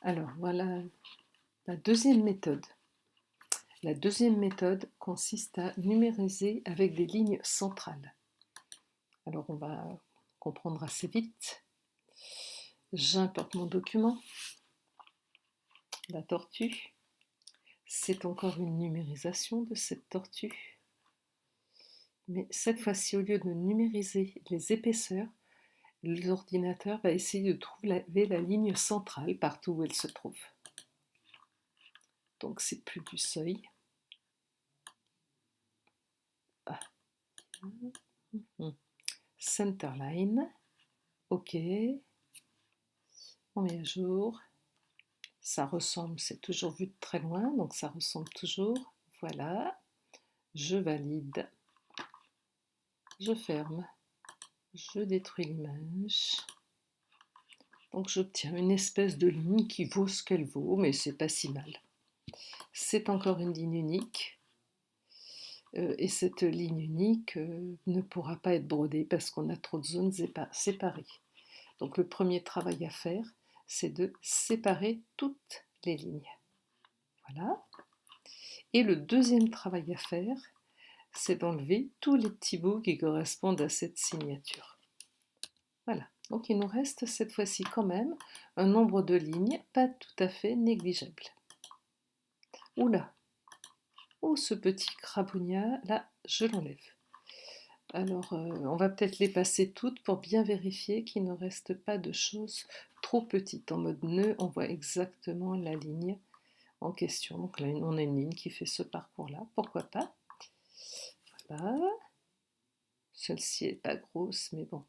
Alors voilà la deuxième méthode. La deuxième méthode consiste à numériser avec des lignes centrales. Alors on va comprendre assez vite. J'importe mon document, la tortue. C'est encore une numérisation de cette tortue. Mais cette fois-ci, au lieu de numériser les épaisseurs, l'ordinateur va essayer de trouver la ligne centrale partout où elle se trouve. Donc c'est plus du seuil. Ah. Centerline. OK. On met à jour. Ça ressemble, c'est toujours vu de très loin, donc ça ressemble toujours. Voilà. Je valide. Je ferme. Je détruis l'image. Donc j'obtiens une espèce de ligne qui vaut ce qu'elle vaut, mais c'est pas si mal. C'est encore une ligne unique. Et cette ligne unique ne pourra pas être brodée parce qu'on a trop de zones séparées. Donc le premier travail à faire, c'est de séparer toutes les lignes. Voilà. Et le deuxième travail à faire, c'est d'enlever tous les petits bouts qui correspondent à cette signature. Voilà. Donc il nous reste cette fois-ci quand même un nombre de lignes pas tout à fait négligeable. Oula! Oh, ce petit crabougnat, là, je l'enlève. Alors, on va peut-être les passer toutes pour bien vérifier qu'il ne reste pas de choses trop petites. En mode nœud, on voit exactement la ligne en question. Donc là, on a une ligne qui fait ce parcours-là. Pourquoi pas? Voilà. Celle-ci n'est pas grosse, mais bon.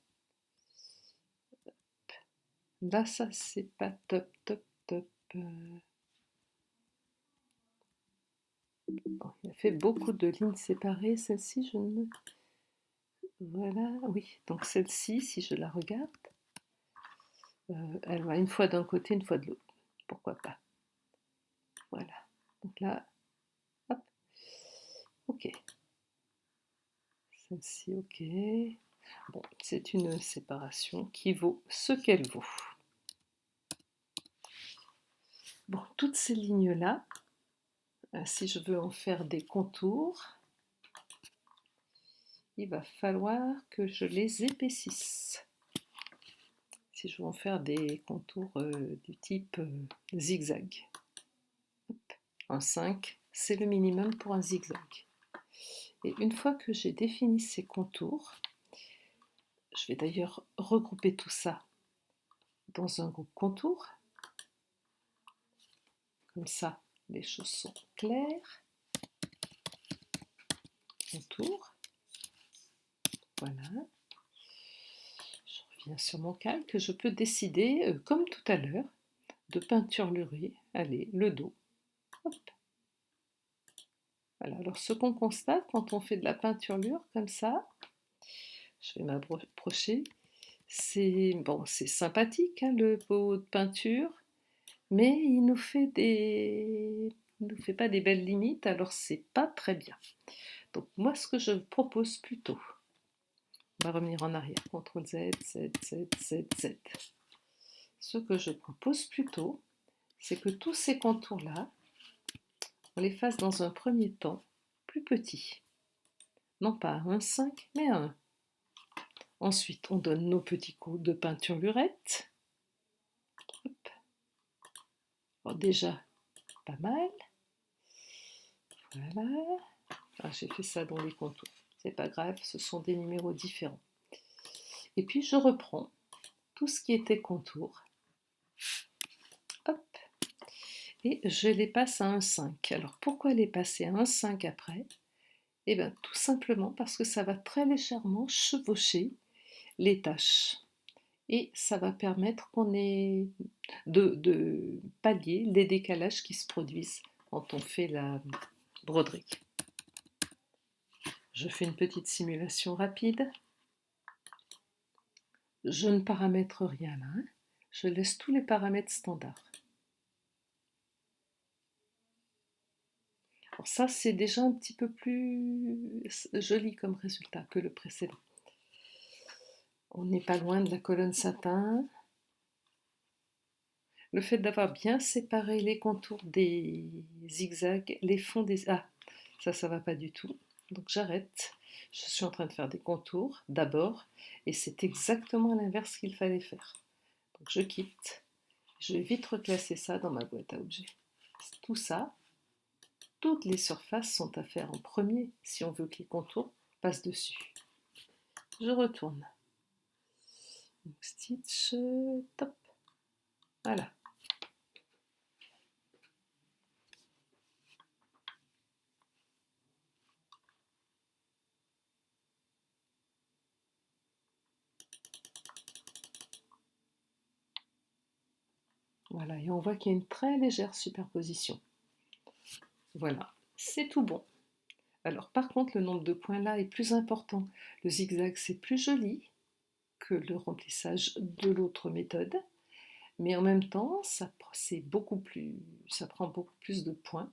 Là, ça, c'est pas top, top, top. Bon, il a fait beaucoup de lignes séparées. Celle-ci, je ne... Voilà, oui. Donc celle-ci, si je la regarde, elle va une fois d'un côté, une fois de l'autre. Pourquoi pas? Voilà. Donc là, hop. OK. Celle-ci, OK. Bon, c'est une séparation qui vaut ce qu'elle vaut. Bon, toutes ces lignes-là, si je veux en faire des contours, il va falloir que je les épaississe. Si je veux en faire des contours du type zigzag. Hop. Un 5, c'est le minimum pour un zigzag. Et une fois que j'ai défini ces contours, je vais d'ailleurs regrouper tout ça dans un groupe contour. Comme ça, les choses sont claires. Contour. Voilà. Je reviens sur mon calque. Je peux décider, comme tout à l'heure, de peinturer, allez, le dos. Hop. Voilà. Alors, ce qu'on constate quand on fait de la peinturlure comme ça, je vais m'approcher, c'est bon, c'est sympathique hein, le pot de peinture, mais il nous fait pas des belles limites, alors c'est pas très bien. Donc moi, ce que je propose plutôt, on va revenir en arrière, CTRL Z, Z, Z, Z, Z. Ce que je propose plutôt, c'est que tous ces contours-là, on les fasse dans un premier temps plus petits. Non pas un 5, mais un 1. Ensuite, on donne nos petits coups de peinture lurette. Hop. Alors déjà, pas mal. Voilà. Ah, j'ai fait ça dans les contours. C'est pas grave, ce sont des numéros différents. Et puis je reprends tout ce qui était contour. Hop. Et je les passe à un 5. Alors pourquoi les passer à un 5 après? Eh bien tout simplement parce que ça va très légèrement chevaucher les tâches. Et ça va permettre qu'on ait de pallier les décalages qui se produisent quand on fait la broderie. Je fais une petite simulation rapide. Je ne paramètre rien là. Je laisse tous les paramètres standards. Alors ça, c'est déjà un petit peu plus joli comme résultat que le précédent. On n'est pas loin de la colonne satin. Le fait d'avoir bien séparé les contours des zigzags, les fonds des... Ah, ça va pas du tout. Donc j'arrête. Je suis en train de faire des contours d'abord et c'est exactement l'inverse qu'il fallait faire. Donc je quitte. Je vais vite reclasser ça dans ma boîte à objets. Tout ça, toutes les surfaces sont à faire en premier si on veut que les contours passent dessus. Je retourne. Donc, stitch, top. Voilà. Voilà, et on voit qu'il y a une très légère superposition. Voilà, c'est tout bon. Alors par contre, le nombre de points là est plus important. Le zigzag, c'est plus joli que le remplissage de l'autre méthode, mais en même temps, ça prend beaucoup plus de points.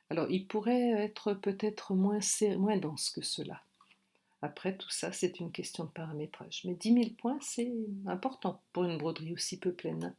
Alors il pourrait être peut-être moins dense que cela. Après, tout ça, c'est une question de paramétrage. Mais 10 000 points, c'est important pour une broderie aussi peu pleine.